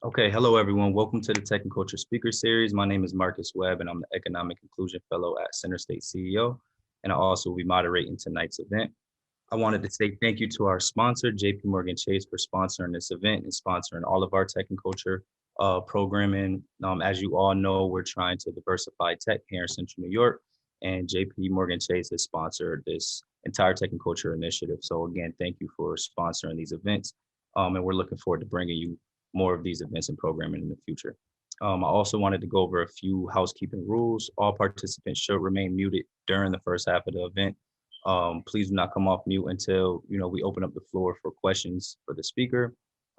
Okay, hello everyone. Welcome to the Tech and Culture Speaker Series. My name is Marcus Webb, and I'm the Economic Inclusion Fellow at Center State CEO, and I also will be moderating tonight's event. I wanted to say thank you to our sponsor, JP Morgan Chase, for sponsoring this event and sponsoring all of our tech and culture programming. As you all know, we're trying to diversify tech here in Central New York, and JP Morgan Chase has sponsored this entire tech and culture initiative. So again, thank you for sponsoring these events, and we're looking forward to bringing you more of these events and programming in the future. I also wanted to go over a few housekeeping rules. All participants should remain muted during the first half of the event. Please do not come off mute until we open up the floor for questions for the speaker.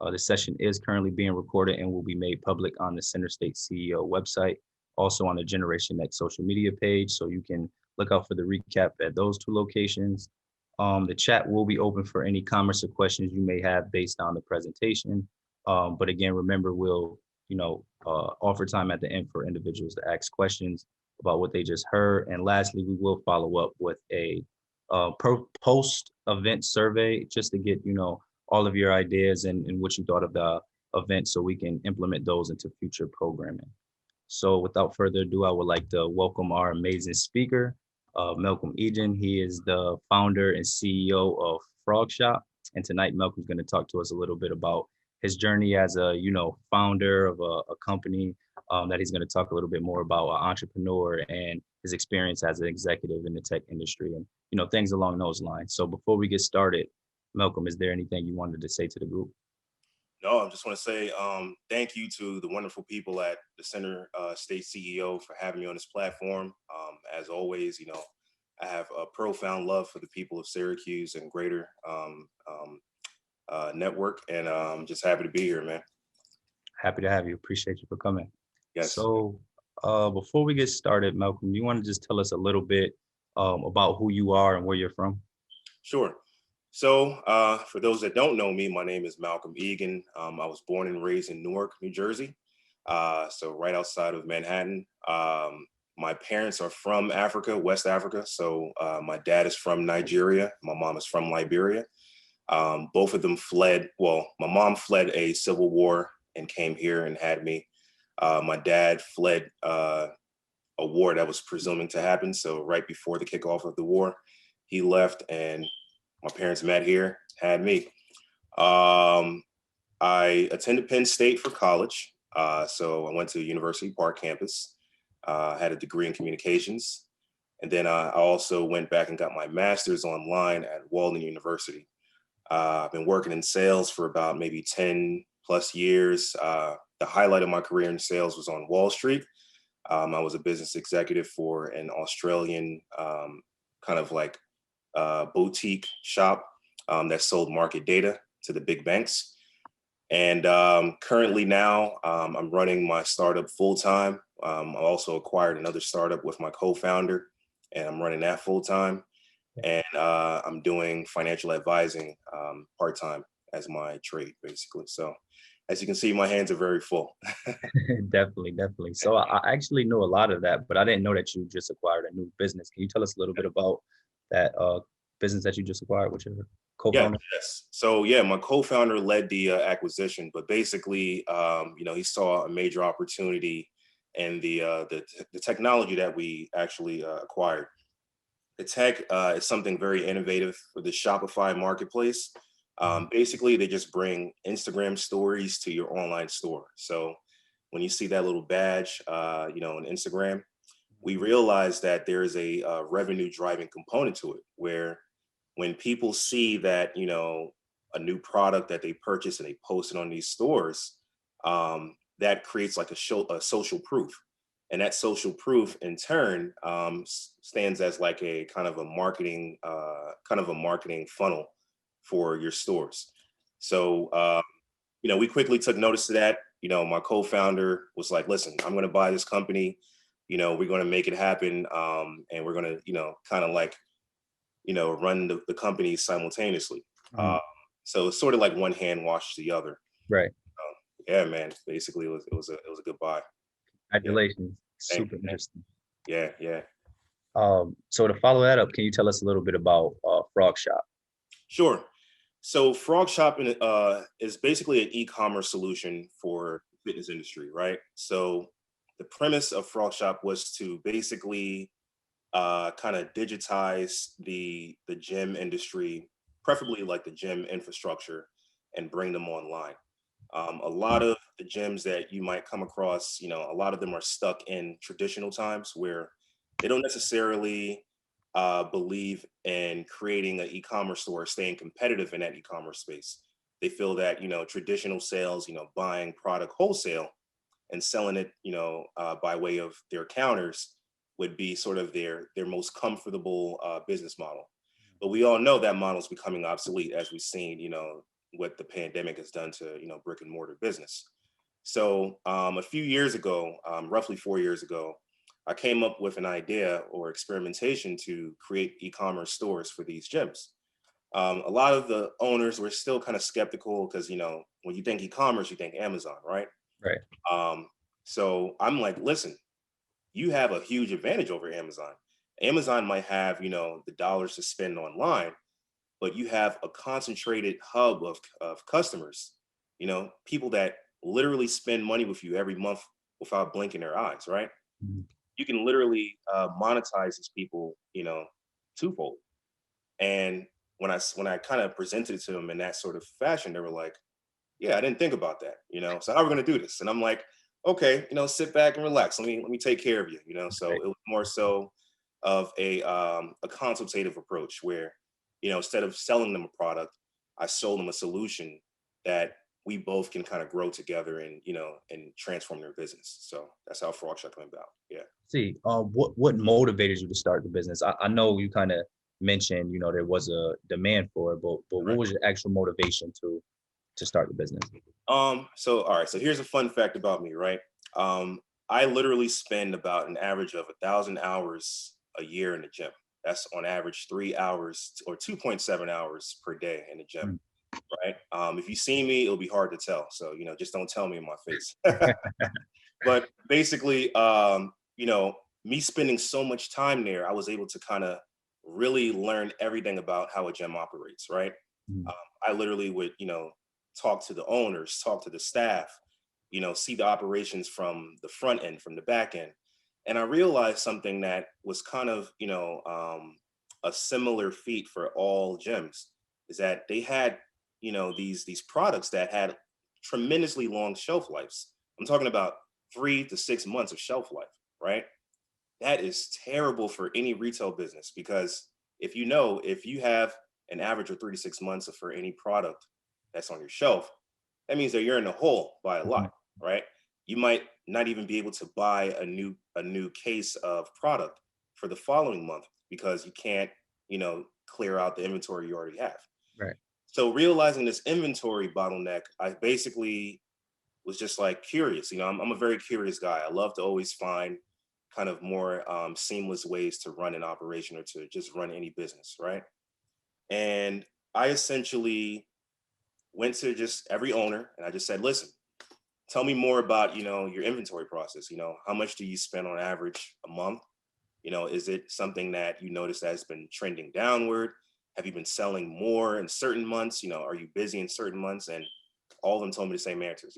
The session is currently being recorded and will be made public on the Center State CEO website, also on the Generation Next social media page, so you can look out for the recap at those two locations. The chat will be open for any comments or questions you may have based on the presentation. But again, remember, we'll offer time at the end for individuals to ask questions about what they just heard. And lastly, we will follow up with a post-event survey just to get all of your ideas and what you thought of the event, so we can implement those into future programming. So without further ado, I would like to welcome our amazing speaker, Malcolm Egun. He is the founder and CEO of FROGSHOP. And tonight, Malcolm's going to talk to us a little bit about his journey as a founder of a company, that he's going to talk a little bit more about, an entrepreneur, and his experience as an executive in the tech industry, and things along those lines. So before we get started, Malcolm, is there anything you wanted to say to the group? No, I just want to say thank you to the wonderful people at the Center State CEO for having me on this platform. As always, I have a profound love for the people of Syracuse and greater network, and I'm just happy to be here, man. Happy to have you. Appreciate you for coming. Yes. So before we get started, Malcolm, you want to just tell us a little bit about who you are and where you're from? Sure. So for those that don't know me, my name is Malcolm Egun. I was born and raised in Newark, New Jersey, so right outside of Manhattan. My parents are from Africa, West Africa. So my dad is from Nigeria. My mom is from Liberia. Both of them fled. Well, my mom fled a civil war and came here and had me. My dad fled a war that was presuming to happen. So right before the kickoff of the war, he left, and my parents met here, had me. I attended Penn State for college. So I went to University Park campus, had a degree in communications. And then I also went back and got my master's online at Walden University. I've been working in sales for about maybe 10 plus years. The highlight of my career in sales was on Wall Street. I was a business executive for an Australian kind of like boutique shop that sold market data to the big banks. And currently now I'm running my startup full time. I also acquired another startup with my co-founder, and I'm running that full time. And I'm doing financial advising part-time as my trade, basically. So as you can see, my hands are very full. Definitely. So I actually know a lot of that, but I didn't know that you just acquired a new business. Can you tell us a little bit about that business that you just acquired with your co-founder? Yes. So yeah, my co-founder led the acquisition, but basically, he saw a major opportunity in the technology that we actually acquired. The tech is something very innovative for the Shopify marketplace. Basically, they just bring Instagram stories to your online store. So when you see that little badge, on Instagram, we realize that there is a revenue driving component to it, where when people see that, a new product that they purchase and they post it on these stores, that creates like a social proof. And that social proof in turn stands as like a kind of a marketing funnel for your stores. So, we quickly took notice of that. My co-founder was like, listen, I'm going to buy this company. We're going to make it happen. And we're going to, kind of like, run the company simultaneously. Mhm. So it's sort of like one hand washes the other. Right. Yeah, man. Basically, it was a good buy. Congratulations. Thank Super you. interesting. Yeah. So to follow that up, can you tell us a little bit about FROGSHOP? Sure. So FrogShop is basically an e-commerce solution for fitness industry, right? So the premise of Frog Shop was to basically kind of digitize the gym industry, preferably like the gym infrastructure, and bring them online. A lot of the gyms that you might come across, a lot of them are stuck in traditional times where they don't necessarily believe in creating an e-commerce store, staying competitive in that e-commerce space. They feel that traditional sales, buying product wholesale and selling it, by way of their counters would be sort of their most comfortable business model. But we all know that model is becoming obsolete, as we've seen, what the pandemic has done to brick and mortar business. So a few years ago, roughly 4 years ago, I came up with an idea or experimentation to create e-commerce stores for these gyms. A lot of the owners were still kind of skeptical because when you think e-commerce, you think Amazon, right? Right. So I'm like, listen, you have a huge advantage over Amazon. Amazon might have the dollars to spend online, but you have a concentrated hub of customers, people that literally spend money with you every month without blinking their eyes, right? Mhm. You can literally monetize these people, twofold. And when I kind of presented it to them in that sort of fashion, they were like, "Yeah, I didn't think about that." So how are we going to do this? And I'm like, "Okay, sit back and relax. Let me take care of you." So Right. it was more so of a consultative approach where, instead of selling them a product, I sold them a solution that we both can kind of grow together and and transform their business. So that's how Frog Shop came about. Yeah. See, what motivated you to start the business? I know you kind of mentioned, there was a demand for it, but what Right. was your actual motivation to start the business? So all right. So here's a fun fact about me, right? I literally spend about an average of 1,000 hours a year in the gym. That's on average 3 hours or 2.7 hours per day in the gym, Mm. right? If you see me, it'll be hard to tell. So, just don't tell me in my face. But basically, me spending so much time there, I was able to kind of really learn everything about how a gym operates, right? Mm. Um, I literally would, talk to the owners, talk to the staff, see the operations from the front end, from the back end. And I realized something that was kind of, a similar feat for all gyms is that they had, these products that had tremendously long shelf lives. I'm talking about 3 to 6 months of shelf life, right? That is terrible for any retail business because if you have an average of 3 to 6 months for any product that's on your shelf, that means that you're in the hole by a Mhm. lot, right? You might not even be able to buy a new case of product for the following month because you can't, clear out the inventory you already have. Right. So realizing this inventory bottleneck, I basically was just like curious. I'm a very curious guy. I love to always find kind of more seamless ways to run an operation or to just run any business, right? And I essentially went to just every owner and I just said, listen, tell me more about your inventory process. How much do you spend on average a month? Is it something that you notice that has been trending downward? Have you been selling more in certain months? Are you busy in certain months? And all of them told me the same answers.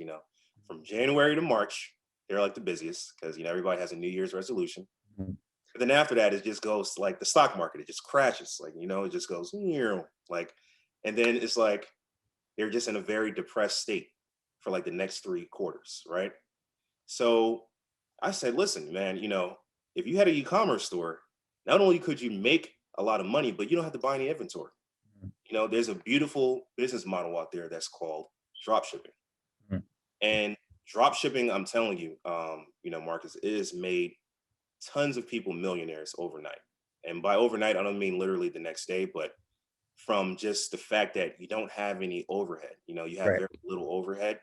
From January to March, they're like the busiest because everybody has a New Year's resolution. Mhm. But then after that, it just goes like the stock market. It just crashes. Like it just goes like, and then it's like they're just in a very depressed state for like the next 3 quarters, right? So I said, listen, man, if you had an e-commerce store, not only could you make a lot of money, but you don't have to buy any inventory. Mhm. There's a beautiful business model out there that's called drop shipping. Mhm. And drop shipping, I'm telling you, Marcus, it has made tons of people millionaires overnight. And by overnight, I don't mean literally the next day, but from just the fact that you don't have any overhead. You have Right. very little overhead.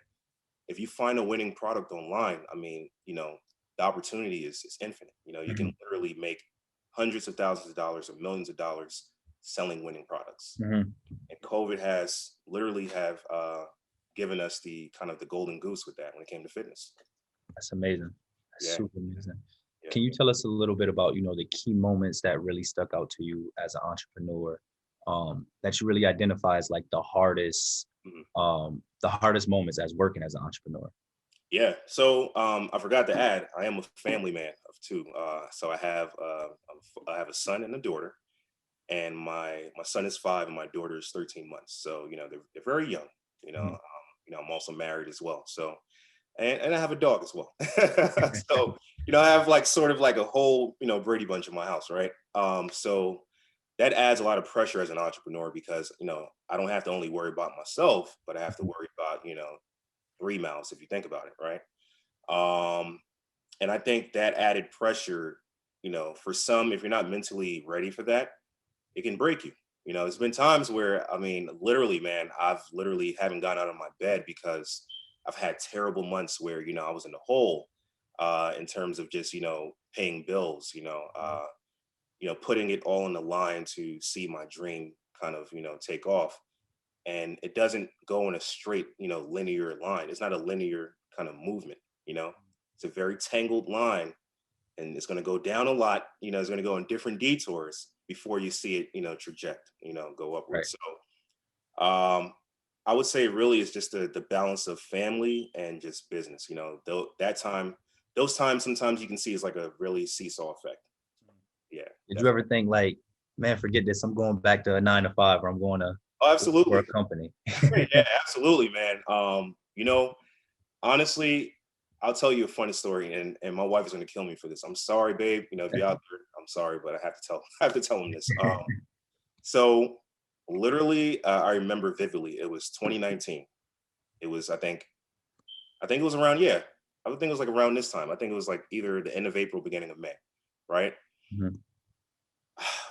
If you find a winning product online, I mean, the opportunity is infinite. You can Mhm. literally make hundreds of thousands of dollars or millions of dollars selling winning products. Mhm. And COVID has literally have given us the kind of the golden goose with that when it came to fitness. That's amazing. That's Yeah, super amazing. yeah. Can you tell us a little bit about, the key moments that really stuck out to you as an entrepreneur, that you really identify as like the hardest moments as working as an entrepreneur? Yeah. So I forgot to add, I am a family man of two. So I have a son and a daughter, and my son is 5 and my daughter is 13 months. So they're very young. Mhm. I'm also married as well. So and I have a dog as well. So I have like sort of like a whole Brady Bunch in my house, right? So that adds a lot of pressure as an entrepreneur because I don't have to only worry about myself, but I have to worry about three mouths if you think about it, right? Um, and I think that added pressure, for some, if you're not mentally ready for that, it can break you. There's been times where, I mean, literally, man, I've literally haven't gotten out of my bed because I've had terrible months where, I was in the hole in terms of just, paying bills, putting it all on the line to see my dream kind of, take off. And it doesn't go in a straight, linear line. It's not a linear kind of movement, you know, it's a very tangled line, and it's going to go down a lot. It's going to go in different detours before you see it, traject, go Right. upwards. So I would say really it's just the balance of family and just business. Though those times sometimes you can see it's like a really seesaw effect. Yeah, Did you definitely. ever think like, man, forget this, I'm going back to a 9 to 5, or I'm going to Oh, work for a absolutely. company? Yeah, absolutely, man. Honestly, I'll tell you a funny story, and my wife is going to kill me for this. I'm sorry, babe. If you're out there, I'm sorry, but I have to tell I have to tell him this. So literally, I remember vividly. It was 2019. It was, I think it was around, yeah. I think it was like around this time. I think it was like either the end of April, beginning of May, right? Mhm.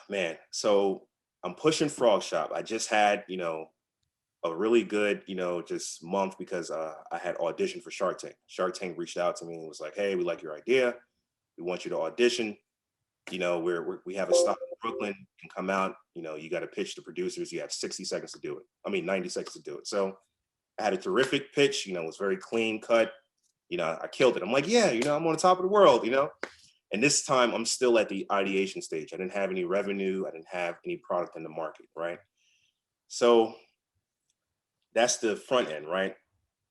Man, so I'm pushing Frog Shop. I just had, a really good, just month because I had auditioned for Shark Tank. Shark Tank reached out to me and was like, "Hey, we like your idea. We want you to audition. We have a stop in Brooklyn. You can come out. You got to pitch the producers. You have 60 seconds to do it. I mean, 90 seconds to do it." So I had a terrific pitch. It was very clean cut. I killed it. I'm like, yeah, I'm on the top of the world. And this time I'm still at the ideation stage. I didn't have any revenue. I didn't have any product in the market, right? So that's the front end, right?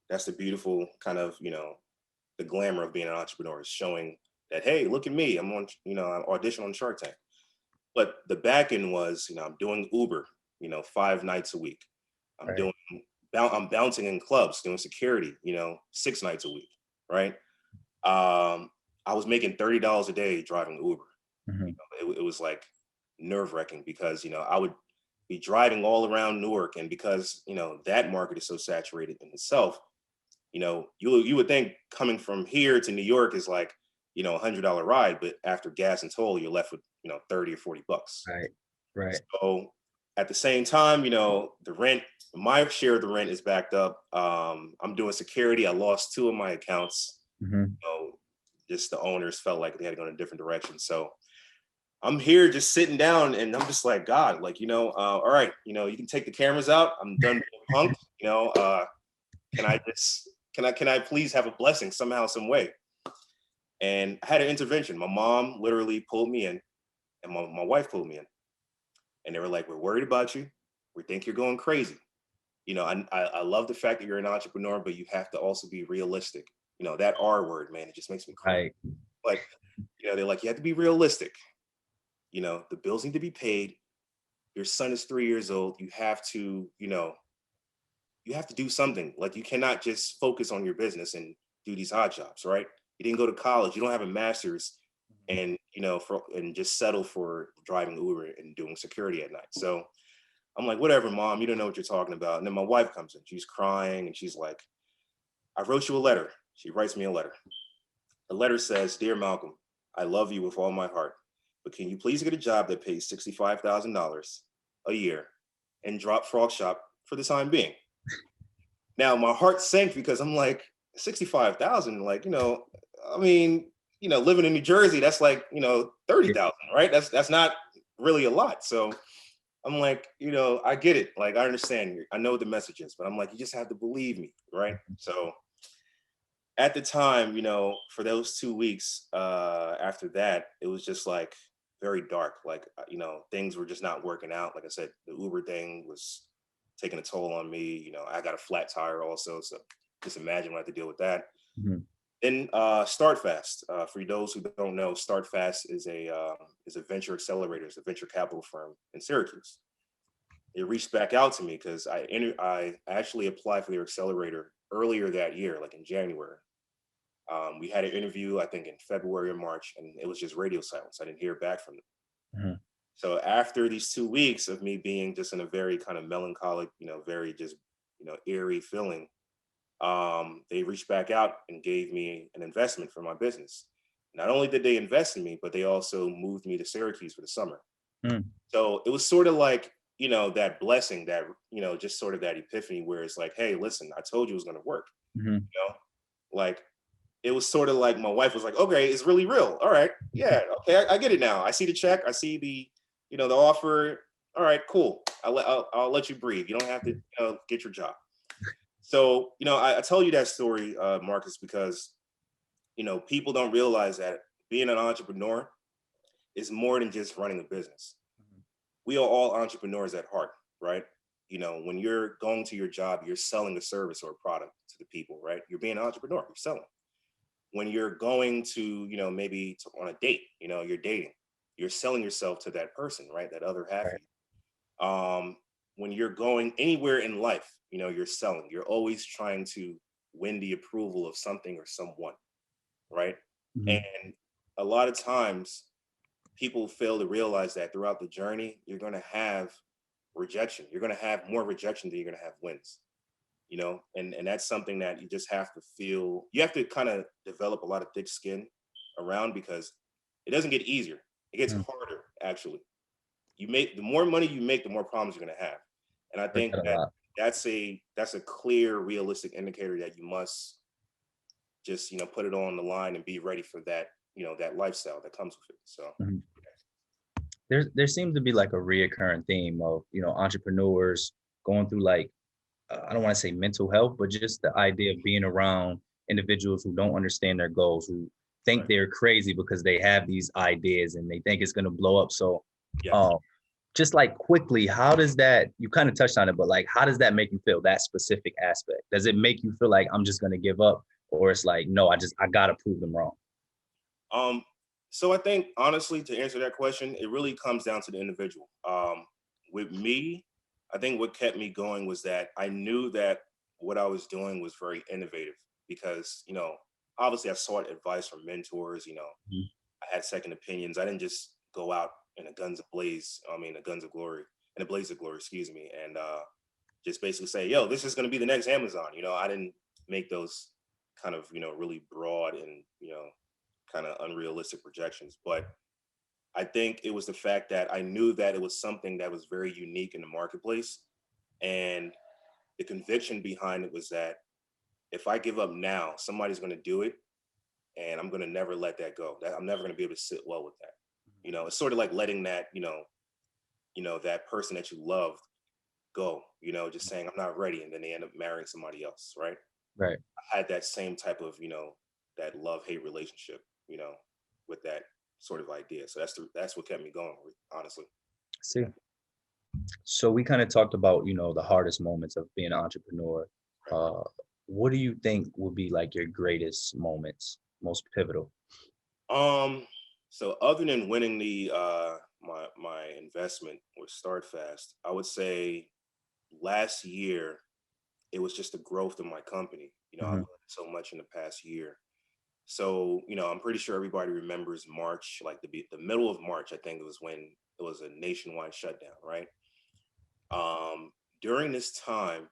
That's the beautiful kind of, the glamour of being an entrepreneur is showing that, hey, look at me. I'm on, I audition on Shark Tank. But the back end was, I'm doing Uber, 5 nights a week. I'm Right. doing, I'm bouncing in clubs, doing security, 6 nights a week, right? I was making $30 a day driving Uber. Mhm. It was like nerve wracking because, I would be driving all around Newark. And because, that market is so saturated in itself, you would think coming from here to New York is like, $100 ride, but after gas and toll, you're left with, 30 or $40. Right. Right. So at the same time, the rent, my share of the rent is backed up. I'm doing security. I lost 2 of my accounts. Mhm. Just the owners felt like they had to go in a different direction. So I'm here just sitting down and I'm just like, God, like, all right, you can take the cameras out. I'm done being punked, can I just, can I please have a blessing somehow, some way? And I had an intervention. My mom literally pulled me in and my wife pulled me in and they were like, we're worried about you. We think you're going crazy. I love the fact that you're an entrepreneur, but you have to also be realistic. That R word, man, it just makes me cringe. Right. But, they're like, you have to be realistic. The bills need to be paid. Your son is 3 years old. You have to do something. Like you cannot just focus on your business and do these odd jobs, right? You didn't go to college. You don't have a master's, and and just settle for driving Uber and doing security at night. So I'm like, whatever, mom. You don't know what you're talking about. And then my wife comes in. She's crying and she's like, I wrote you a letter. She writes me a letter. The letter says, "Dear Malcolm, I love you with all my heart, but can you please get a job that pays $65,000 a year and drop Frog Shop for the time being?" Now my heart sank because I'm like, 65,000, like, I mean, living in New Jersey, that's like, 30,000, right? That's not really a lot. So I'm like, I get it. Like, I understand. I know the messages, but I'm like, you just have to believe me, right? So at the time, for those 2 weeks after that, it was just like very dark. Like, things were just not working out. Like I said, the Uber thing was taking a toll on me. I got a flat tire also. So just imagine what I had to deal with that. Mhm. Then Start Fast. For those who don't know, Start Fast is a venture accelerator, it's a venture capital firm in Syracuse. It reached back out to me because I actually applied for their accelerator earlier that year, like in January. We had an interview, I think, in February or March, and it was just radio silence. I didn't hear back from them. Mhm. So after these 2 weeks of me being just in a very kind of melancholic, very just eerie feeling, they reached back out and gave me an investment for my business. Not only did they invest in me, but they also moved me to Syracuse for the summer. Mm. So it was sort of like, that blessing, that, just sort of that epiphany where it's like, hey, listen, I told you it was going to work. Mhm. Like it was sort of like my wife was like, okay, it's really real. All right. Yeah. Okay. I get it now. I see the check. I see the offer. All right, cool. I'll let you breathe. You don't have to get your job. So, I tell you that story, Marcus, because, people don't realize that being an entrepreneur is more than just running a business. We are all entrepreneurs at heart, right? When you're going to your job, you're selling a service or a product to the people, right? You're being an entrepreneur, you're selling. When you're going to, maybe on a date, you're dating, you're selling yourself to that person, right? That other half of Right. you. When you're going anywhere in life, you're selling. You're always trying to win the approval of something or someone, right? Mhm. And a lot of times people fail to realize that throughout the journey, you're going to have rejection. You're going to have more rejection than you're going to have wins, and that's something that you just have to feel. You have to kind of develop a lot of thick skin around, because it doesn't get easier. It gets Mm. harder, actually. The more money you make, the more problems you're going to have. And I Heard think that a that lot. that's a clear, realistic indicator that you must just, put it on the line and be ready for that, that lifestyle that comes with it. So Mhm. There seems to be like a reoccurring theme of, entrepreneurs going through like, I don't want to say mental health, but just the idea of being around individuals who don't understand their goals, who think right. they're crazy because they have these ideas and they think it's going to blow up. So, Yes. um, just like quickly, how does that, you kind of touched on it, but like, how does that make you feel, that specific aspect? Does it make you feel like I'm just going to give up? Or it's like, no, I got to prove them wrong? Um, so I think, honestly, to answer that question, it really comes down to the individual. With me, I think what kept me going was that I knew that what I was doing was very innovative, because, obviously I sought advice from mentors. Mhm. I had second opinions. I didn't just go out in a guns of blaze. I mean, a guns of glory, in a blaze of glory, excuse me, and just basically say, "Yo, this is going to be the next Amazon." I didn't make those kind of really broad and kind of unrealistic projections. But I think it was the fact that I knew that it was something that was very unique in the marketplace. And the conviction behind it was that if I give up now, somebody's going to do it. And I'm going to never let that go. That I'm never going to be able to sit well with that. It's sort of like letting that, that person that you loved go, just saying, I'm not ready. And then they end up marrying somebody else. Right. Right. I had that same type of, that love-hate relationship, with that sort of idea. So that's what kept me going, honestly. See, so we kind of talked about, the hardest moments of being an entrepreneur. Right. Uh, what do you think would be like your greatest moments, most pivotal? So other than winning the my investment with StartFast, I would say last year it was just the growth of my company. I've Mhm. learned so much in the past year. So, I'm pretty sure everybody remembers March, like the middle of March, I think it was when it was a nationwide shutdown, right? Um, During this time,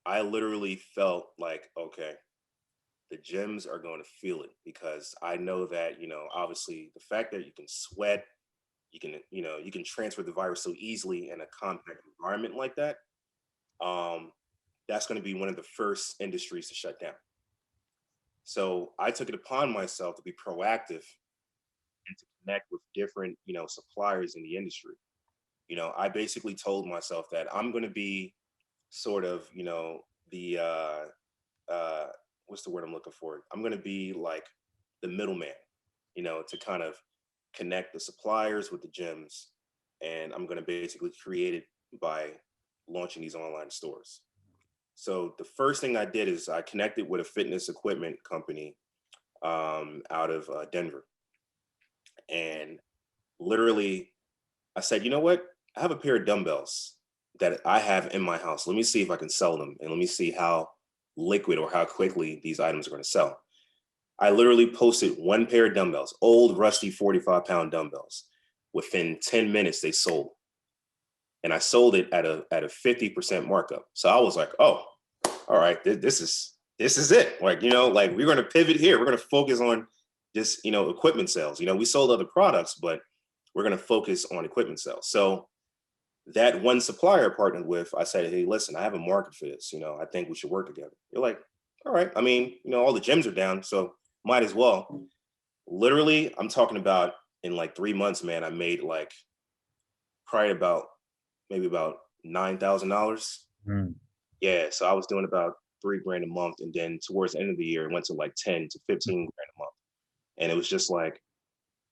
I literally felt like, okay, the gyms are going to feel it, because I know that, obviously the fact that you can sweat, you can transfer the virus so easily in a compact environment like that. Um, that's going to be one of the first industries to shut down. So I took it upon myself to be proactive and to connect with different, suppliers in the industry. I basically told myself that I'm going to be sort of, the uh, what's the word I'm looking for? I'm going to be like the middleman, to kind of connect the suppliers with the gyms, and I'm going to basically create it by launching these online stores. So the first thing I did is I connected with a fitness equipment company out of Denver. And literally, I said, you know what? I have a pair of dumbbells that I have in my house. Let me see if I can sell them, and let me see how liquid or how quickly these items are going to sell. I literally posted one pair of dumbbells, old rusty 45-pound dumbbells. Within 10 minutes, they sold. And I sold it at a 50% markup. So I was like, oh, all right, this is it. Like, like we're going to pivot here. We're going to focus on just, equipment sales. We sold other products, but we're going to focus on equipment sales. So that one supplier I partnered with, I said, hey, listen, I have a market for this. I think we should work together. You're like, all right. I mean, all the gyms are down, so might as well. Literally, I'm talking about in like 3 months, man, I made like probably maybe about $9,000. Mm. Yeah. So I was doing about $3,000 a month. And then towards the end of the year, it went to like 10 to 15 grand a month. And it was just like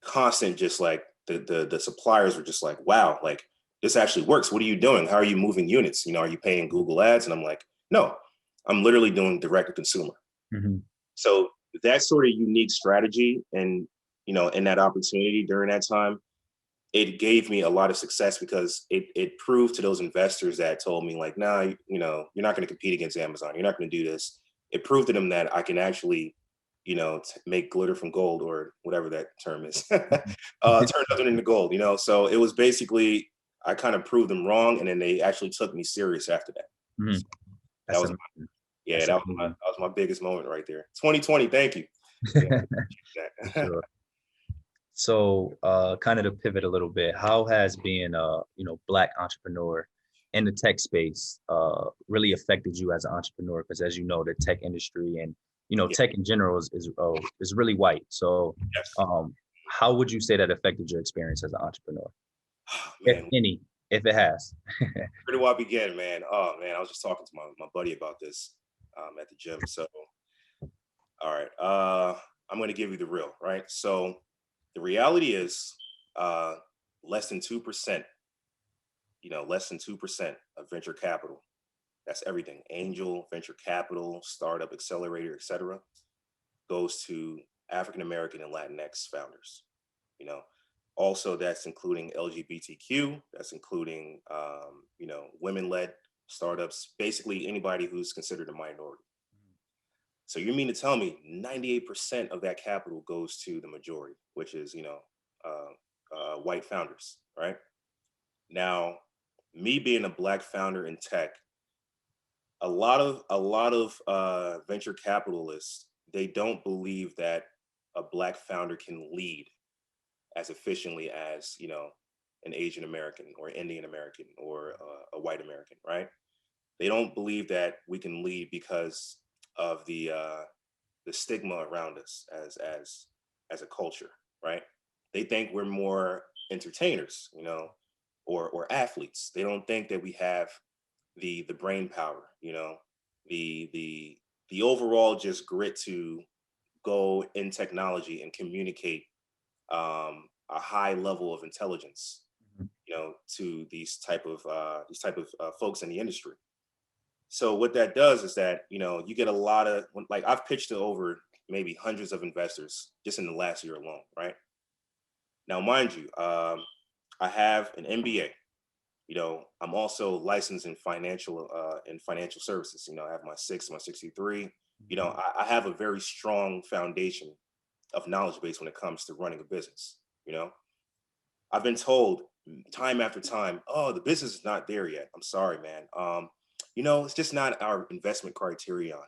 constant, just like the suppliers were just like, wow, like this actually works. What are you doing? How are you moving units? Are you paying Google ads? And I'm like, no, I'm literally doing direct to consumer. Mm-hmm. So that sort of unique strategy and, in that opportunity during that time, it gave me a lot of success because it proved to those investors that told me like, nah, you're not going to compete against Amazon. You're not going to do this. It proved to them that I can actually, make glitter from gold or whatever that term is, turn nothing into gold, So it was basically, I kind of proved them wrong. And then they actually took me serious after that. Mm-hmm. So That's that was my biggest moment right there. 2020. Thank you. Sure. So, kind of to pivot a little bit, how has being a Black entrepreneur in the tech space really affected you as an entrepreneur? Because as you know, the tech industry and tech in general is really white. So, Yes. how would you say that affected your experience as an entrepreneur, Man, if it has? where do I begin, man? Oh man, I was just talking to my buddy about this at the gym. So, all right, I'm going to give you the real, right? So, the reality is, less than 2%. Less than 2% of venture capital. That's everything: angel, venture capital, startup accelerator, etc. Goes to African American and Latinx founders. You know, also that's including LGBTQ. That's including women-led startups. Basically, anybody who's considered a minority. So you mean to tell me 98% of that capital goes to the majority, which is white founders, right? Now, me being a Black founder in tech, a lot of venture capitalists, they don't believe that a Black founder can lead as efficiently as an Asian American or Indian American or a white American, right? They don't believe that we can lead because of the stigma around us as a culture, right? They think we're more entertainers, or athletes. They don't think that we have the brain power, the overall just grit to go in technology and communicate a high level of intelligence, to these type of folks in the industry. So what that does is that, you get a lot of, like I've pitched to over maybe hundreds of investors just in the last year alone, right? Now, mind you, I have an MBA. I'm also licensed in financial services. I have my 63. I have a very strong foundation of knowledge base when it comes to running a business. I've been told time after time, oh, the business is not there yet. I'm sorry, man. It's just not our investment criterion.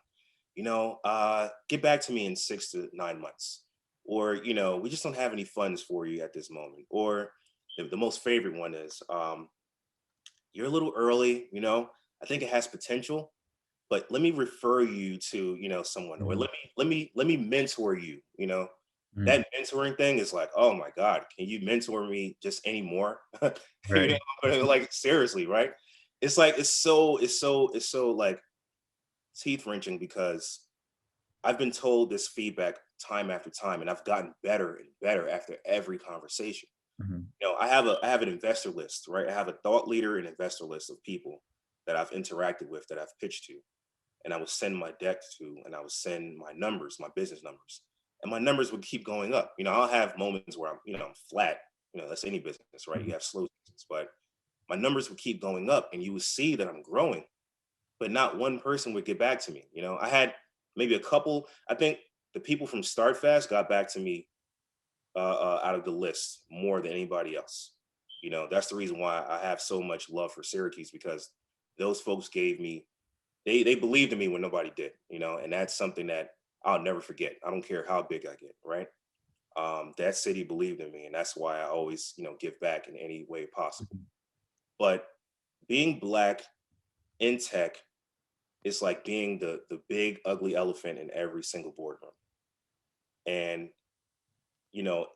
Get back to me in 6 to 9 months. Or, we just don't have any funds for you at this moment. Or the most favorite one is, you're a little early, I think it has potential, but let me refer you to, someone, or let me mentor you, That mentoring thing is like, oh my God, can you mentor me just anymore? Right. Like seriously, right? It's like, it's so like teeth wrenching because I've been told this feedback time after time, and I've gotten better and better after every conversation. Mm-hmm. I have an investor list, right? I have a thought leader and investor list of people that I've interacted with, that I've pitched to. and I would send my deck to, and I would send my numbers, my business numbers, and my numbers would keep going up. I'll have moments where I'm flat. That's any business, right? You Mhm. have slow seasons, but my numbers would keep going up, and you would see that I'm growing, but not one person would get back to me. I had maybe a couple. I think the people from Start Fast got back to me out of the list more than anybody else. That's the reason why I have so much love for Syracuse, because those folks gave me, they believed in me when nobody did, and that's something that I'll never forget. I don't care how big I get, right? That city believed in me, and that's why I always, give back in any way possible. Mhm. But being Black in tech is like being the big ugly elephant in every single boardroom. And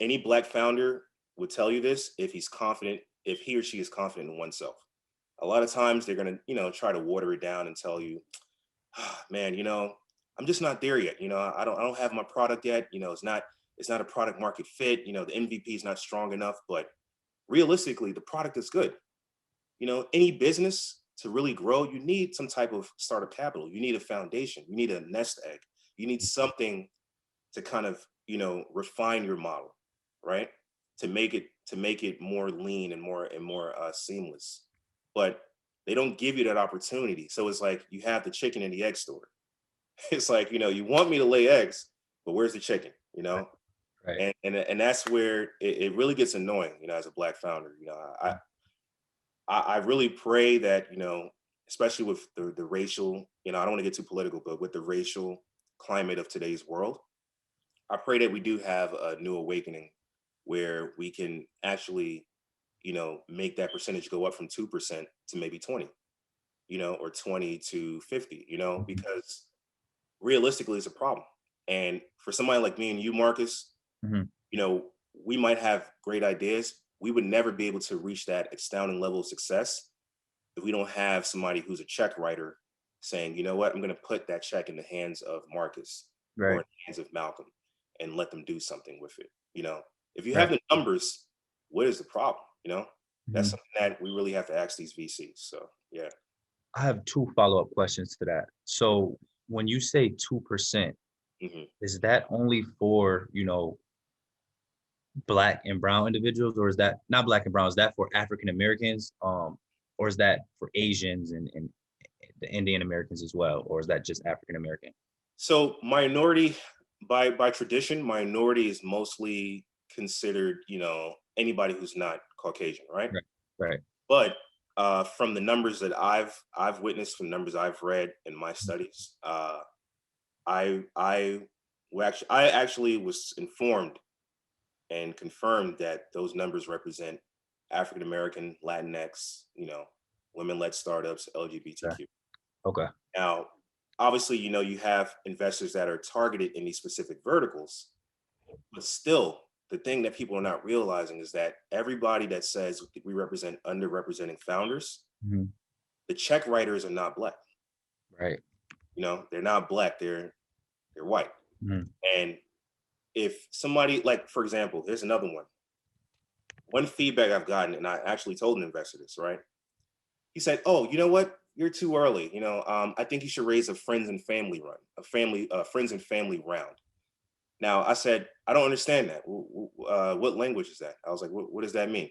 any Black founder would tell you this, if he's confident, if he or she is confident in oneself. A lot of times they're gonna, try to water it down and tell you, "Ah, man, I'm just not there yet. I don't have my product yet. It's not a product market fit. The MVP is not strong enough." But realistically, the product is good. Any business to really grow, you need some type of startup capital. You need a foundation. You need a nest egg. You need something to kind of, refine your model, right? To make it more lean and more seamless. But they don't give you that opportunity. So it's like you have the chicken and the egg story. It's like, you want me to lay eggs, but where's the chicken? Right. And that's where it really gets annoying, as a Black founder. I really pray that, especially with the racial, I don't want to get too political, but with the racial climate of today's world, I pray that we do have a new awakening where we can actually, make that percentage go up from 2% to maybe 20, or 20 to 50, Mhm. because realistically it's a problem. And for somebody like me and you, Marcus, Mhm. you know, we might have great ideas. We would never be able to reach that astounding level of success if we don't have somebody who's a check writer saying, you know what, I'm going to put that check in the hands of Marcus or Right. in the hands of Malcolm and let them do something with it. If you Right. have the numbers, what is the problem? That's Mhm. something that we really have to ask these VCs. So yeah. I have two follow-up questions to that. So when you say 2%, Mhm. is that only for, Black and brown individuals, or is that not Black and brown, is that for African Americans? Or is that for Asians and the Indian Americans as well? Or is that just African American? So minority, by tradition, minority is mostly considered, anybody who's not Caucasian, right? Right. Right. But from the numbers that I've witnessed, from numbers I've read in my studies, I actually was informed and confirmed that those numbers represent African American, Latinx, women-led startups, Okay. LGBTQ. Okay. Now, obviously, you have investors that are targeted in these specific verticals, but still, the thing that people are not realizing is that everybody that says we represent underrepresenting founders, Mhm. the check writers are not Black. Right. They're not Black. They're white. Mhm. And if somebody, like, for example, here's another one. One feedback I've gotten, and I actually told an investor this, right? He said, "Oh, you know what? You're too early. I think you should raise a friends and family run, friends and family round." Now, I said, "I don't understand that. What language is that?" I was like, "What does that mean?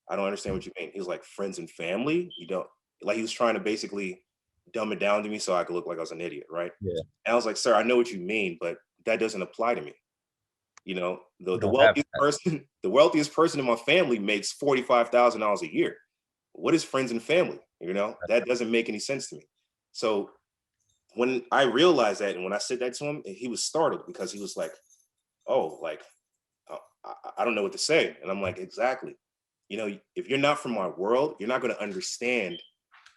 I don't understand what you mean." He was like, "Friends and family? You don't?" Like, he was trying to basically dumb it down to me so I could look like I was an idiot, right? Yeah. And I was like, "Sir, I know what you mean, but that doesn't apply to me. The We the don't have wealthiest that. person, the wealthiest person in my family makes $45,000 a year. What is friends and family? That doesn't make any sense to me." So when I realized that, and when I said that to him, he was startled because he was like, "Oh, like, I don't know what to say." And I'm like, "Exactly. If you're not from my world, you're not going to understand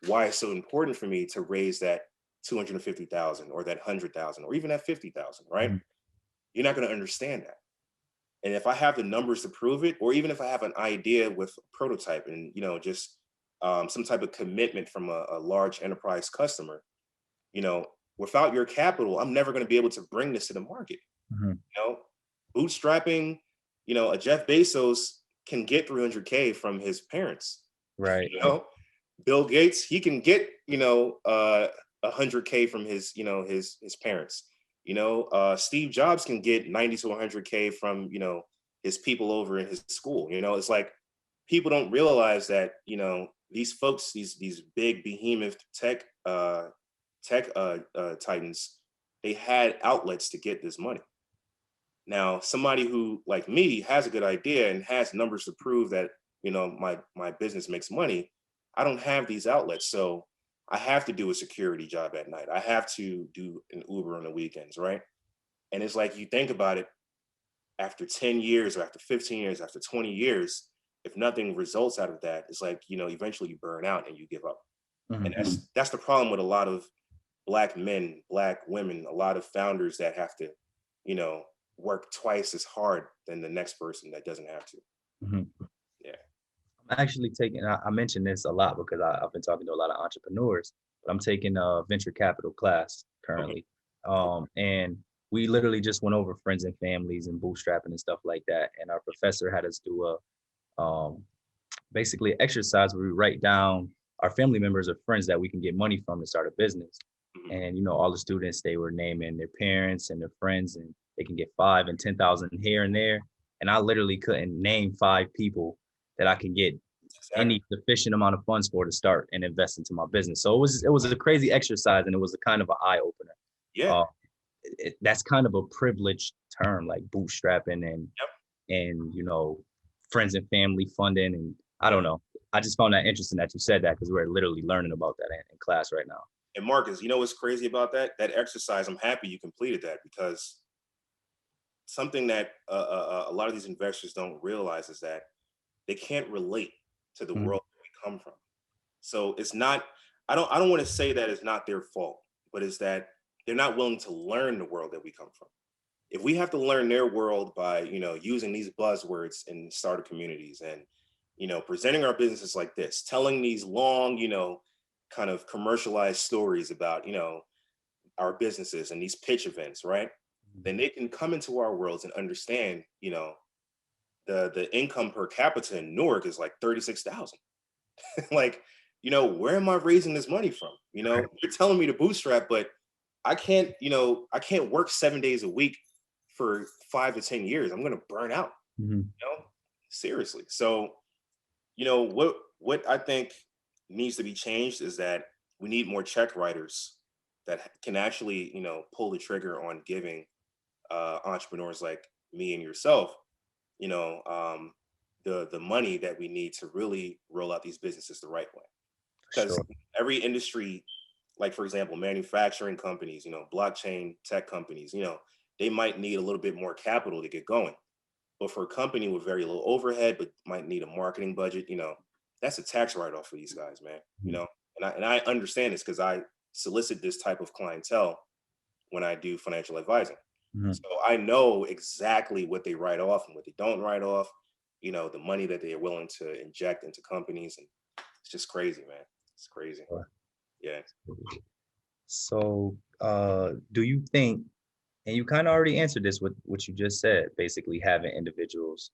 why it's so important for me to raise that 250,000 or that 100,000 or even that 50,000, right? Mhm. You're not going to understand that. And if I have the numbers to prove it, or even if I have an idea with a prototype and, just some type of commitment from a large enterprise customer, you know, without your capital, I'm never going to be able to bring this to the market. Mhm. You know, bootstrapping, a Jeff Bezos can get 300K from his parents. Right. you know, Bill Gates, he can get, 100K from his, his parents. Steve Jobs can get 90 to 100K from, his people over in his school. It's like people don't realize that, these folks, these big behemoth tech titans, they had outlets to get this money. Now, somebody who like me has a good idea and has numbers to prove that, my business makes money. I don't have these outlets. So I have to do a security job at night. I have to do an Uber on the weekends, right? And it's like you think about it, after 10 years or after 15 years, after 20 years, if nothing results out of that, it's like, eventually you burn out and you give up. And that's the problem with a lot of Black men, Black women, a lot of founders that have to, work twice as hard than the next person that doesn't have to. Yeah. I'm actually taking, I mentioned this a lot because I've been talking to a lot of entrepreneurs, but I'm taking a venture capital class currently. And we literally just went over friends and families and bootstrapping and stuff like that. And our professor had us do basically exercise where we write down our family members or friends that we can get money from to start a business. And all the students, they were naming their parents and their friends, and they can get 5 and 10,000 here and there. And I literally couldn't name 5 people that I can get any sufficient amount of funds for to start and invest into my business. So it was a crazy exercise, and it was a kind of an eye opener. Yeah. That's kind of a privileged term, like bootstrapping and friends and family funding, and I don't know. I just found that interesting that you said that, because we're literally learning about that in class right now. And Marcus, what's crazy about that exercise? I'm happy you completed that, because something that a lot of these investors don't realize is that they can't relate to the world that we come from. So it's not, I don't want to say that it's not their fault, but it's that they're not willing to learn the world that we come from. If we have to learn their world by, using these buzzwords in startup communities and, presenting our businesses like this, telling these long, kind of commercialized stories about, our businesses and these pitch events, right? Then they can come into our worlds and understand, the income per capita in Newark is like 36,000. Like, where am I raising this money from? You're telling me to bootstrap, but I can't work 7 days a week for 5 to 10 years. I'm going to burn out, seriously. So, what I think needs to be changed is that we need more check writers that can actually, pull the trigger on giving entrepreneurs like me and yourself, the money that we need to really roll out these businesses the right way. Because every industry, like for example, manufacturing companies, blockchain tech companies, they might need a little bit more capital to get going. But for a company with very low overhead, but might need a marketing budget, that's a tax write-off for these guys, man. And I understand this because I solicit this type of clientele when I do financial advising. So I know exactly what they write off and what they don't write off, the money that they are willing to inject into companies. And it's just crazy, man. It's crazy. Yeah. So do you think, and you kind of already answered this with what you just said, basically having individuals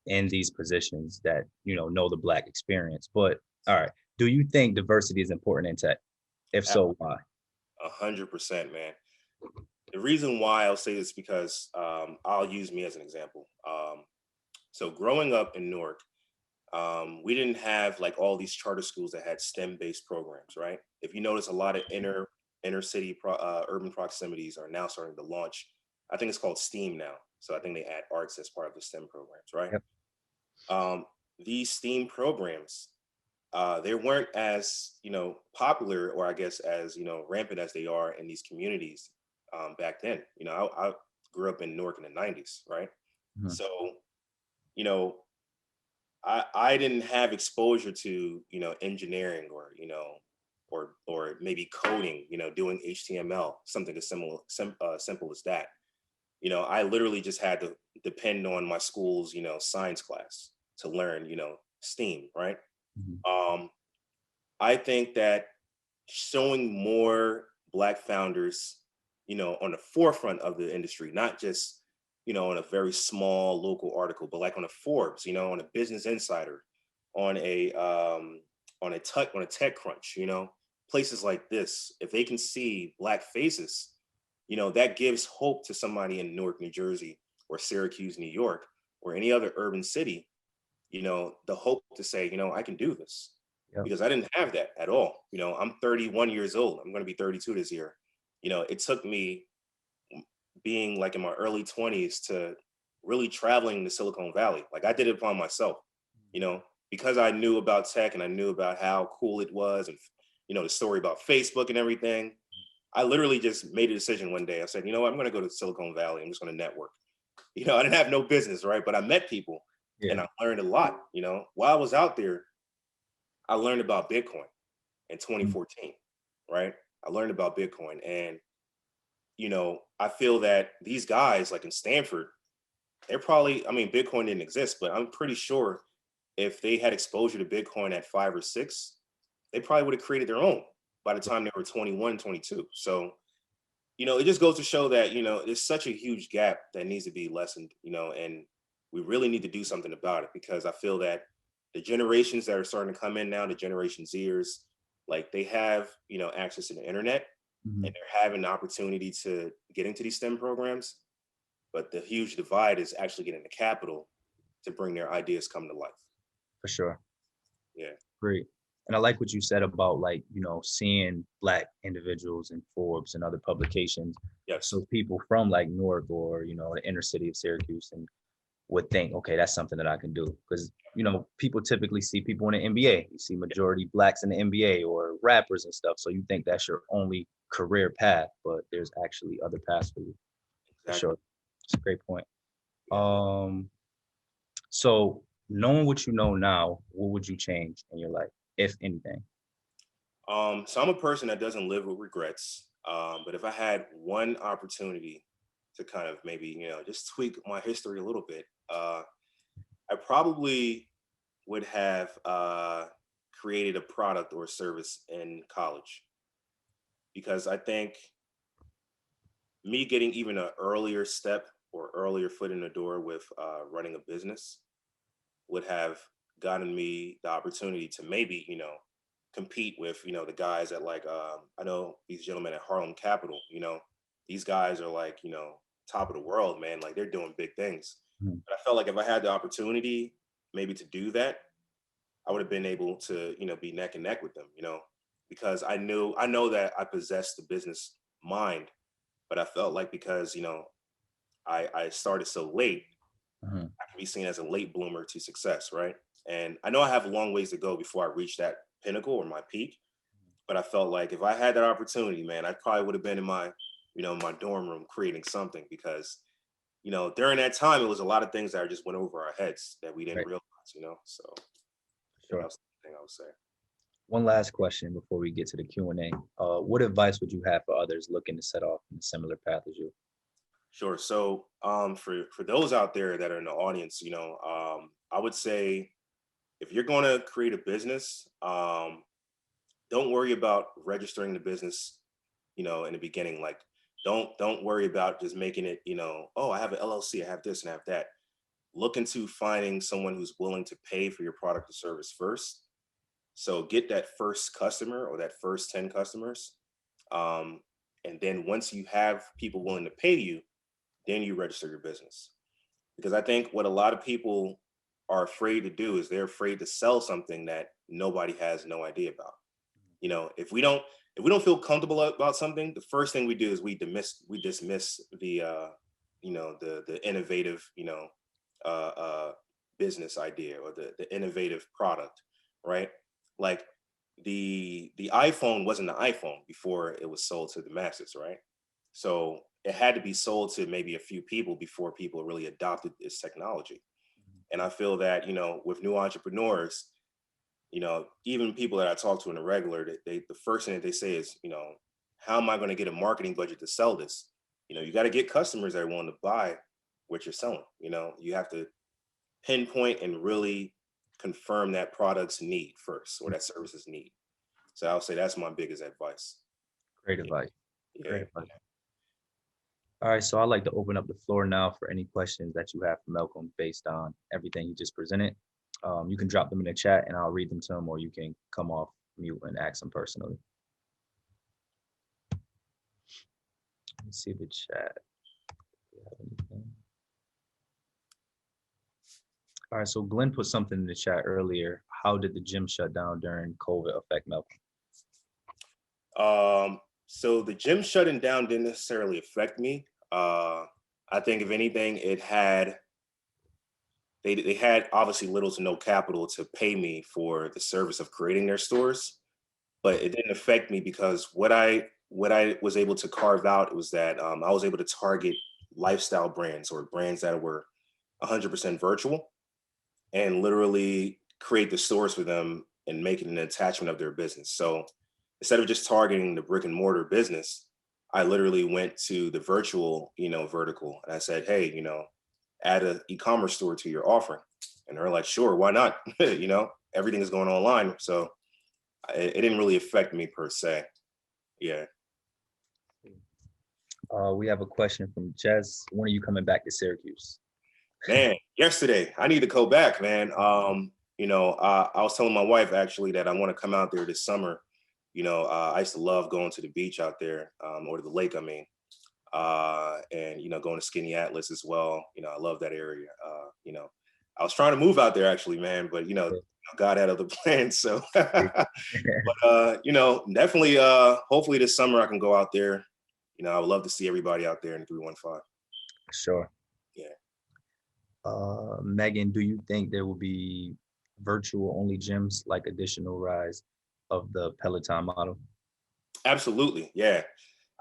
in these positions that, know the Black experience, but all right, do you think diversity is important in tech? If so, why? 100%, man. The reason why I'll say this because I'll use me as an example. So growing up in Newark, we didn't have like all these charter schools that had STEM-based programs, right? If you notice, a lot of inner city urban proximities are now starting to launch. I think it's called STEAM now. So I think they add arts as part of the STEM programs, right? Yep. These STEAM programs, they weren't as, popular, or I guess as, rampant as they are in these communities back then. I grew up in Newark in the 90s, right? So, I didn't have exposure to, engineering or maybe coding, doing HTML, something as simple as that. I literally just had to depend on my school's, science class to learn, STEAM, right? I think that showing more Black founders, on the forefront of the industry, not just, on a very small local article, but like on a Forbes, on a Business Insider, on a TechCrunch, places like this, if they can see Black faces, that gives hope to somebody in Newark, New Jersey, or Syracuse, New York, or any other urban city, the hope to say, I can do this. Yep. Because I didn't have that at all. I'm 31 years old. I'm going to be 32 this year. It took me being like in my early 20s to really traveling to Silicon Valley. Like I did it upon myself, because I knew about tech and I knew about how cool it was, and the story about Facebook and everything. I literally just made a decision one day. I said, what, I'm going to go to Silicon Valley. I'm just going to network. I didn't have no business, right? But I met people and I learned a lot. While I was out there, I learned about Bitcoin in 2014, right? I learned about Bitcoin, and I feel that these guys like in Stanford, they're probably, Bitcoin didn't exist, but I'm pretty sure if they had exposure to Bitcoin at 5 or 6, they probably would have created their own by the time they were 21, 22. So, it just goes to show that, there's such a huge gap that needs to be lessened, and we really need to do something about it, because I feel that the generations that are starting to come in now, the Generation Zers, like they have, access to the internet, and they're having the opportunity to get into these STEM programs. But the huge divide is actually getting the capital to bring their ideas come to life. For sure. Yeah. Great. And I like what you said about like, seeing Black individuals in Forbes and other publications. Yes. So people from like Newark or, the inner city of Syracuse and would think, okay, that's something that I can do. Because, people typically see people in the NBA. You see majority Blacks in the NBA or rappers and stuff. So you think that's your only career path, but there's actually other paths for you. Exactly. For sure. It's a great point. Yeah. So knowing what you know now, what would you change in your life, if anything? So I'm a person that doesn't live with regrets. But if I had one opportunity to kind of maybe, just tweak my history a little bit, I probably would have created a product or service in college. Because I think me getting even an earlier step or earlier foot in the door with running a business would have gotten me the opportunity to maybe, compete with, the guys at like, I know these gentlemen at Harlem Capital, these guys are like, top of the world, man. Like they're doing big things. But I felt like if I had the opportunity maybe to do that, I would have been able to, be neck and neck with them, because I know that I possessed the business mind, but I felt like because, I started so late, I can be seen as a late bloomer to success, right? And I know I have a long ways to go before I reach that pinnacle or my peak, but I felt like if I had that opportunity, man, I probably would have been in my, my dorm room creating something, because, during that time, it was a lot of things that just went over our heads that we didn't realize, so Sure. that's the thing I would say. One last question before we get to the Q&A. What advice would you have for others looking to set off in a similar path as you? Sure. So for those out there that are in the audience, I would say if you're going to create a business, don't worry about registering the business, in the beginning. Like don't worry about just making it, oh, I have an LLC, I have this and I have that. Look into finding someone who's willing to pay for your product or service first. So get that first customer or that first 10 customers. And then once you have people willing to pay you, then you register your business. Because I think what a lot of people are afraid to do is they're afraid to sell something that nobody has no idea about. If we don't feel comfortable about something, the first thing we do is we dismiss the the innovative business idea or the innovative product, right? Like the iPhone wasn't the iPhone before it was sold to the masses, right? So it had to be sold to maybe a few people before people really adopted this technology. And I feel that, with new entrepreneurs, even people that I talk to in the regular, the first thing that they say is, how am I going to get a marketing budget to sell this? You got to get customers that are willing to buy what you're selling. You have to pinpoint and really confirm that product's need first, or that service's need. So I'll say that's my biggest advice. Great advice. Yeah. Great advice. All right, so I'd like to open up the floor now for any questions that you have for Malcolm based on everything you just presented. You can drop them in the chat and I'll read them to him, or you can come off mute and ask them personally. Let me see the chat. Do you have anything? All right, so Glenn put something in the chat earlier. How did the gym shut down during COVID affect Malcolm? So the gym shutting down didn't necessarily affect me. I think if anything, they had obviously little to no capital to pay me for the service of creating their stores, but it didn't affect me because what I was able to carve out was that I was able to target lifestyle brands or brands that were 100% virtual and literally create the stores for them and make it an attachment of their business. So instead of just targeting the brick and mortar business, I literally went to the virtual, vertical, and I said, hey, add an e-commerce store to your offering. And they're like, sure, why not? Everything is going online. So it didn't really affect me per se. Yeah. We have a question from Jess. When are you coming back to Syracuse? Man, yesterday, I need to go back, man. I was telling my wife actually that I want to come out there this summer. I used to love going to the beach out there, or to the lake, I mean. And going to Skinny Atlas as well. I love that area. I was trying to move out there actually, man, but God had other plans. So, but definitely, hopefully this summer I can go out there. I would love to see everybody out there in the 315. Sure. Yeah. Megan, do you think there will be virtual only gyms like additional rise of the Peloton model? Absolutely. Yeah.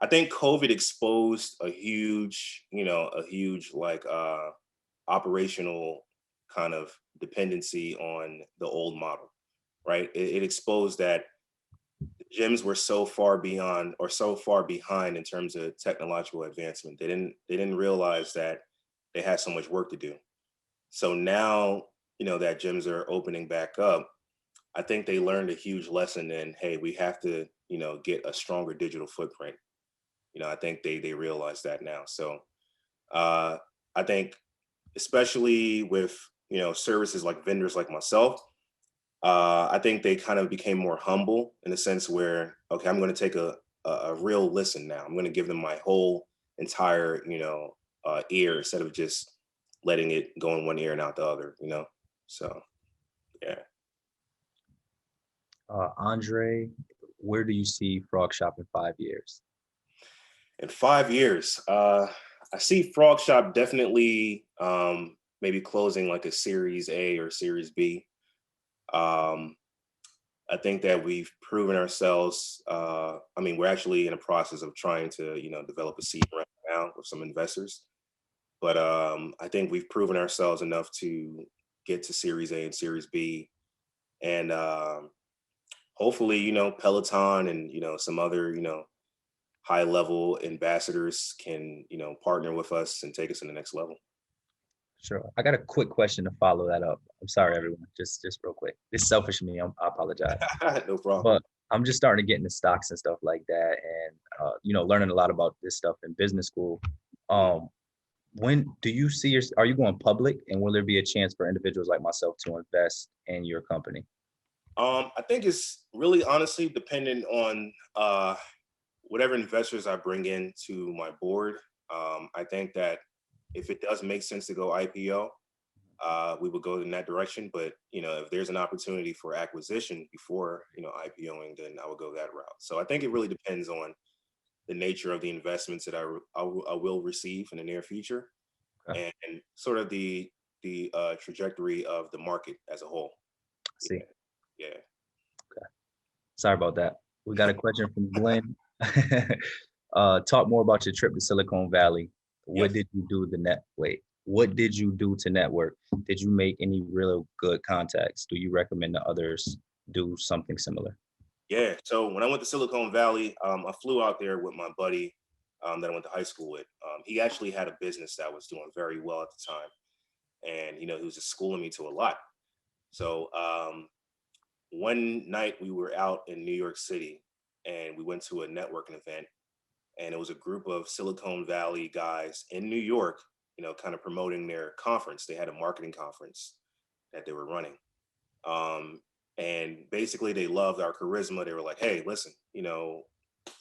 I think COVID exposed a huge like operational kind of dependency on the old model, right? It exposed that the gyms were so far beyond or so far behind in terms of technological advancement. They didn't realize that they had so much work to do. So now, that gyms are opening back up, I think they learned a huge lesson in, hey, we have to, get a stronger digital footprint. I think they realize that now. So I think especially with, services like vendors like myself, I think they kind of became more humble in the sense where, okay, I'm going to take a real listen now. I'm going to give them my whole entire, ear instead of just letting it go in one ear and out the other, So, yeah. Andre, where do you see Frog Shop in 5 years? In 5 years, I see Frog Shop definitely maybe closing like a Series A or Series B. I think that we've proven ourselves. We're actually in a process of trying to, develop a seed right now with some investors. But I think we've proven ourselves enough to get to Series A and Series B. And hopefully, Peloton and, some other, high level ambassadors can, partner with us and take us to the next level. Sure. I got a quick question to follow that up. I'm sorry, everyone. Just real quick. It's selfish of me. I apologize. No problem. But I'm just starting to get into stocks and stuff like that, and learning a lot about this stuff in business school. When do you see are you going public, and will there be a chance for individuals like myself to invest in your company? I think it's really honestly dependent on whatever investors I bring into my board. I think that if it does make sense to go IPO, we would go in that direction. But if there's an opportunity for acquisition before IPOing, then I would go that route. So I think it really depends on the nature of the investments that I will receive in the near future, Okay. and sort of the trajectory of the market as a whole. See. Yeah. Okay. Sorry about that. We got a question from Glenn. Talk more about your trip to Silicon Valley. What did you do what did you do to network? Did you make any real good contacts? Do you recommend that others do something similar? Yeah. So when I went to Silicon Valley, I flew out there with my buddy that I went to high school with. He actually had a business that was doing very well at the time. And, he was just schooling me to a lot. So one night we were out in New York City and we went to a networking event, and it was a group of Silicon Valley guys in New York, kind of promoting their conference. They had a marketing conference that they were running. And basically they loved our charisma. They were like, hey, listen,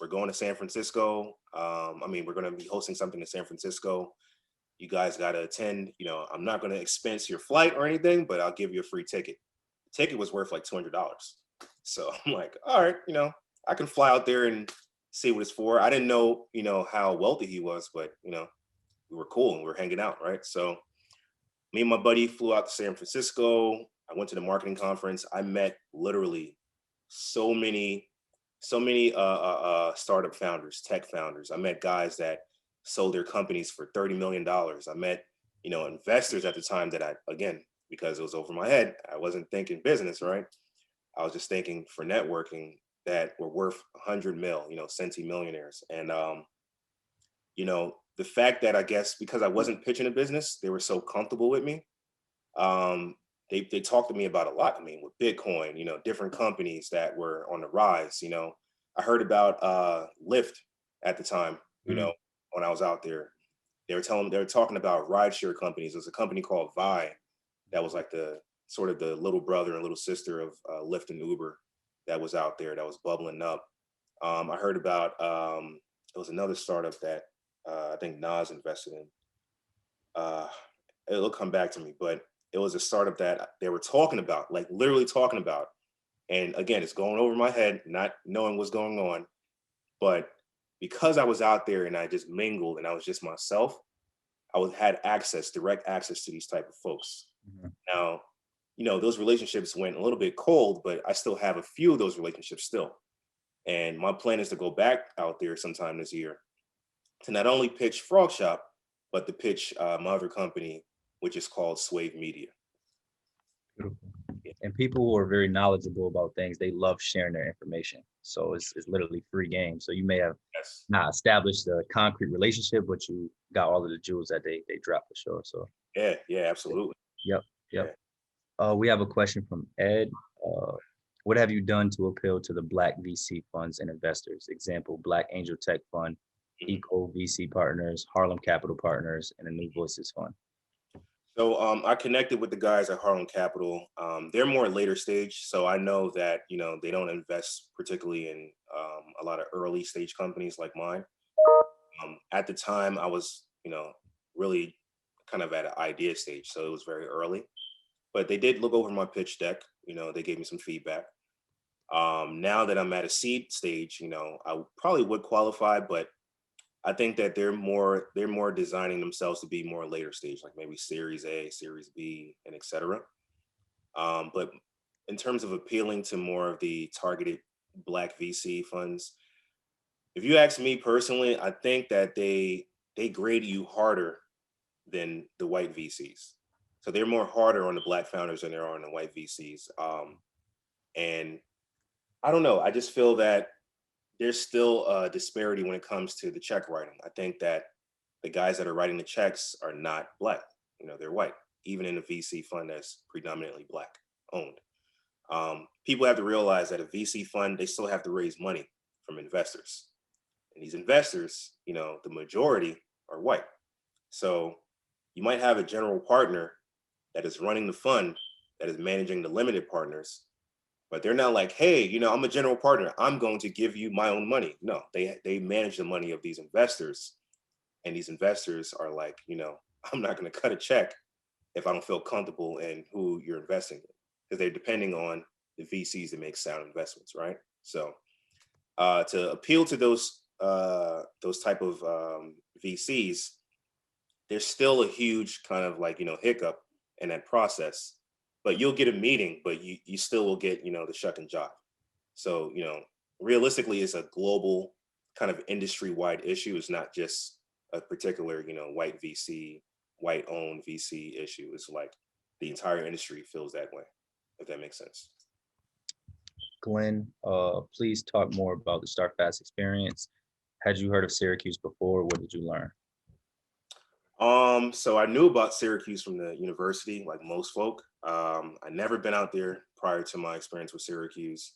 we're going to San Francisco. We're going to be hosting something in San Francisco. You guys got to attend. I'm not going to expense your flight or anything, but I'll give you a free ticket. The ticket was worth like $200. So I'm like, all right, I can fly out there and see what it's for. I didn't know, how wealthy he was, but, we were cool and we were hanging out, right? So me and my buddy flew out to San Francisco. I went to the marketing conference. I met literally so many startup founders, tech founders. I met guys that sold their companies for $30 million. I met, investors at the time that again, because it was over my head, I wasn't thinking business, right? I was just thinking for networking that were worth 100 mil, centimillionaires. And, the fact that I guess because I wasn't pitching a business, they were so comfortable with me. They talked to me about a lot. With Bitcoin, different companies that were on the rise. I heard about Lyft at the time, when I was out there. They were talking about rideshare companies. There's a company called Vi that was like the sort of the little brother and little sister of Lyft and Uber that was out there that was bubbling up. I heard about it was another startup that I think Nas invested in. It'll come back to me, but it was a startup that they were talking about, like literally talking about. And again, it's going over my head, not knowing what's going on. But because I was out there and I just mingled and I was just myself, had direct access to these type of folks. Mm-hmm. Now, those relationships went a little bit cold, but I still have a few of those relationships still. And my plan is to go back out there sometime this year to not only pitch FROGSHOP, but to pitch my other company, which is called Swave Media. Beautiful. And people who are very knowledgeable about things, they love sharing their information. So it's literally free game. So you may have not established a concrete relationship, but you got all of the jewels that they drop for sure. So yeah, absolutely. Yep. We have a question from Ed. What have you done to appeal to the Black VC funds and investors? Example, Black Angel Tech Fund, Eco VC Partners, Harlem Capital Partners, and a New Voices Fund. So I connected with the guys at Harlem Capital. They're more later stage. So I know that, they don't invest particularly in a lot of early stage companies like mine. At the time, I was, really kind of at an idea stage. So it was very early. But they did look over my pitch deck. They gave me some feedback. Now that I'm at a seed stage, I probably would qualify, but I think that they're more designing themselves to be more later stage, like maybe Series A, Series B, and etc. But in terms of appealing to more of the targeted Black VC funds, if you ask me personally, I think that they grade you harder than the white VCs. So they're more harder on the Black founders than they are on the white VCs. And I don't know. I just feel that there's still a disparity when it comes to the check writing. I think that the guys that are writing the checks are not Black. They're white, even in a VC fund that's predominantly Black owned. People have to realize that a VC fund, they still have to raise money from investors. And these investors, the majority are white. So you might have a general partner that is running the fund, that is managing the limited partners, but they're not like, hey, I'm a general partner, I'm going to give you my own money. No, they manage the money of these investors. And these investors are like, I'm not going to cut a check if I don't feel comfortable in who you're investing in, because they're depending on the VCs to make sound investments, right? So to appeal to those type of VCs, there's still a huge kind of like, hiccup in that process. But you'll get a meeting, but you still will get, the shuck and jive. So, realistically, it's a global kind of industry-wide issue. It's not just a particular, white VC, white-owned VC issue. It's like the entire industry feels that way, if that makes sense. Glenn, please talk more about the Start Fast experience. Had you heard of Syracuse before? What did you learn? So I knew about Syracuse from the university, like most folk. I'd never been out there prior to my experience with Syracuse.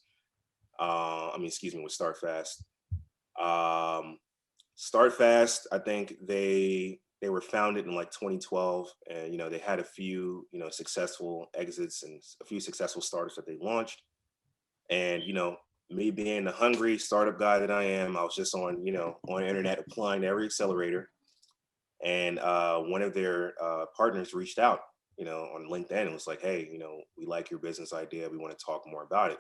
With Start Fast. Start Fast, I think they were founded in like 2012, and they had a few successful exits and a few successful startups that they launched. And me being the hungry startup guy that I am, I was just on, on the internet applying to every accelerator. And one of their partners reached out, on LinkedIn and was like, hey, we like your business idea. We want to talk more about it.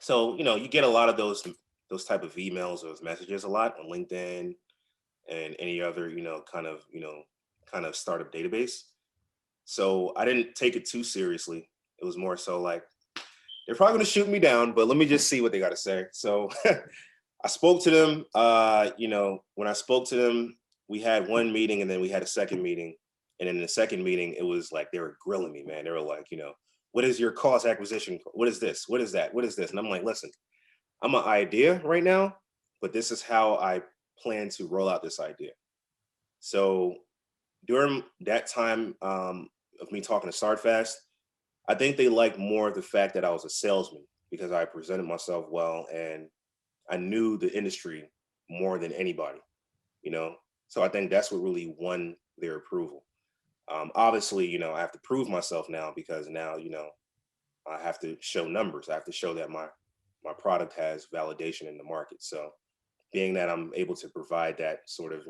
So, you get a lot of those type of emails or messages a lot on LinkedIn and any other, kind of startup database. So I didn't take it too seriously. It was more so like, they're probably going to shoot me down, but let me just see what they got to say. So I spoke to them. When I spoke to them, we had one meeting and then we had a second meeting. And in the second meeting, it was like they were grilling me, man. They were like, what is your cost acquisition? What is this? What is that? What is this? And I'm like, listen, I'm an idea right now, but this is how I plan to roll out this idea. So during that time of me talking to StartFast, I think they liked more of the fact that I was a salesman because I presented myself well and I knew the industry more than anybody, So I think that's what really won their approval. Obviously, I have to prove myself now because now, I have to show numbers. I have to show that my product has validation in the market. So being that I'm able to provide that sort of,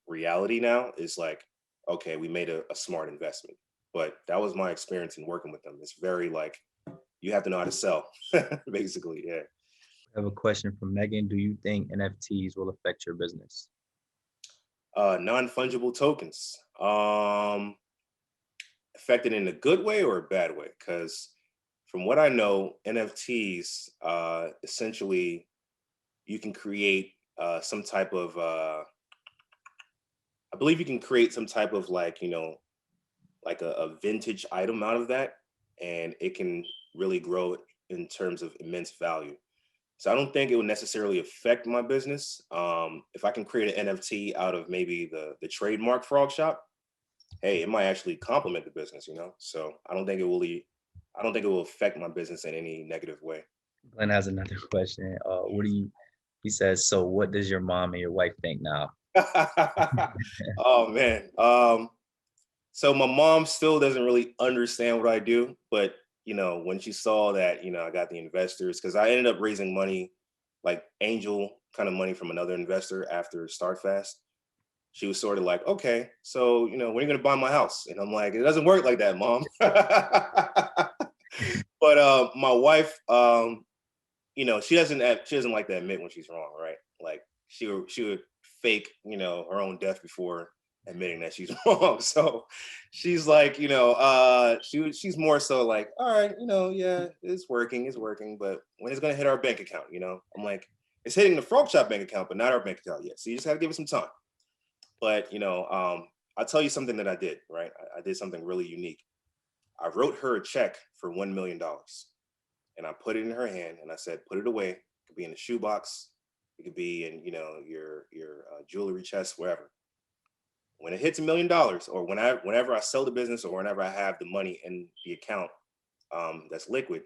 reality now is like, okay, we made a smart investment. But that was my experience in working with them. It's very like, you have to know how to sell, basically. Yeah. I have a question from Megan. Do you think NFTs will affect your business? Non-fungible tokens. Affected in a good way or a bad way? Because from what I know, NFTs, essentially, you can create some type of, I believe you can create some type of like, like a vintage item out of that. And it can really grow in terms of immense value. So I don't think it would necessarily affect my business. If I can create an NFT out of maybe the trademark FROGSHOP, hey, it might actually complement the business, So I don't think it will affect my business in any negative way. Glenn has another question. He says, so what does your mom and your wife think now? Oh man. So my mom still doesn't really understand what I do, but when she saw that, I got the investors, because I ended up raising money, like angel kind of money from another investor after StartFast. She was sort of like, okay, so when are you gonna buy my house? And I'm like, it doesn't work like that, Mom. But my wife, she doesn't like to admit when she's wrong, right? Like she would fake, her own death before admitting that she's wrong. So she's like, she's more so like, all right, yeah, it's working, but when it's gonna hit our bank account, I'm like, it's hitting the FROGSHOP bank account, but not our bank account yet. So you just have to give it some time. But I'll tell you something that I did, right? I did something really unique. I wrote her a check for $1 million. And I put it in her hand and I said, put it away. It could be in a shoebox. It could be in, your jewelry chest, wherever. When it hits $1 million, or whenever I sell the business, or whenever I have the money in the account that's liquid,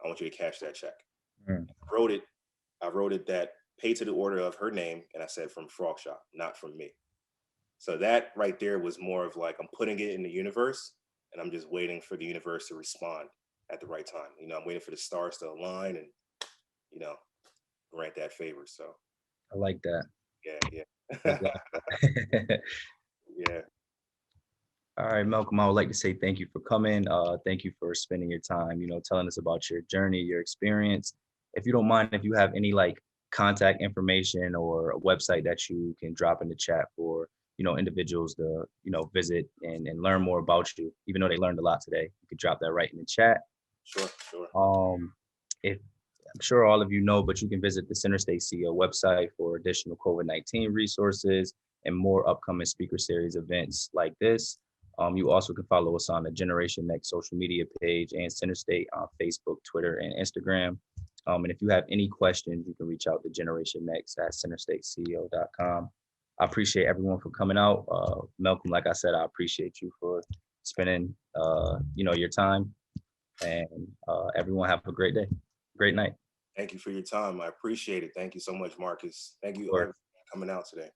I want you to cash that check. Mm. I wrote it that paid to the order of her name, and I said from FROGSHOP, not from me. So that right there was more of like, I'm putting it in the universe and I'm just waiting for the universe to respond at the right time. I'm waiting for the stars to align and, grant that favor. So I like that. yeah. Yeah. All right, Malcolm, I would like to say thank you for coming. Thank you for spending your time, telling us about your journey, your experience. If you don't mind, if you have any like contact information or a website that you can drop in the chat for, individuals to, visit and learn more about you, even though they learned a lot today, you could drop that right in the chat. Sure. If I'm sure all of you know, but you can visit the Center State CEO website for additional COVID-19 resources and more upcoming speaker series events like this. You also can follow us on the Generation Next social media page and Center State on Facebook, Twitter, and Instagram. And if you have any questions, you can reach out to Generation Next at centerstateceo.com. I appreciate everyone for coming out. Malcolm, like I said, I appreciate you for spending, your time. And everyone have a great day, great night. Thank you for your time. I appreciate it. Thank you so much, Marcus. Thank you for coming out today.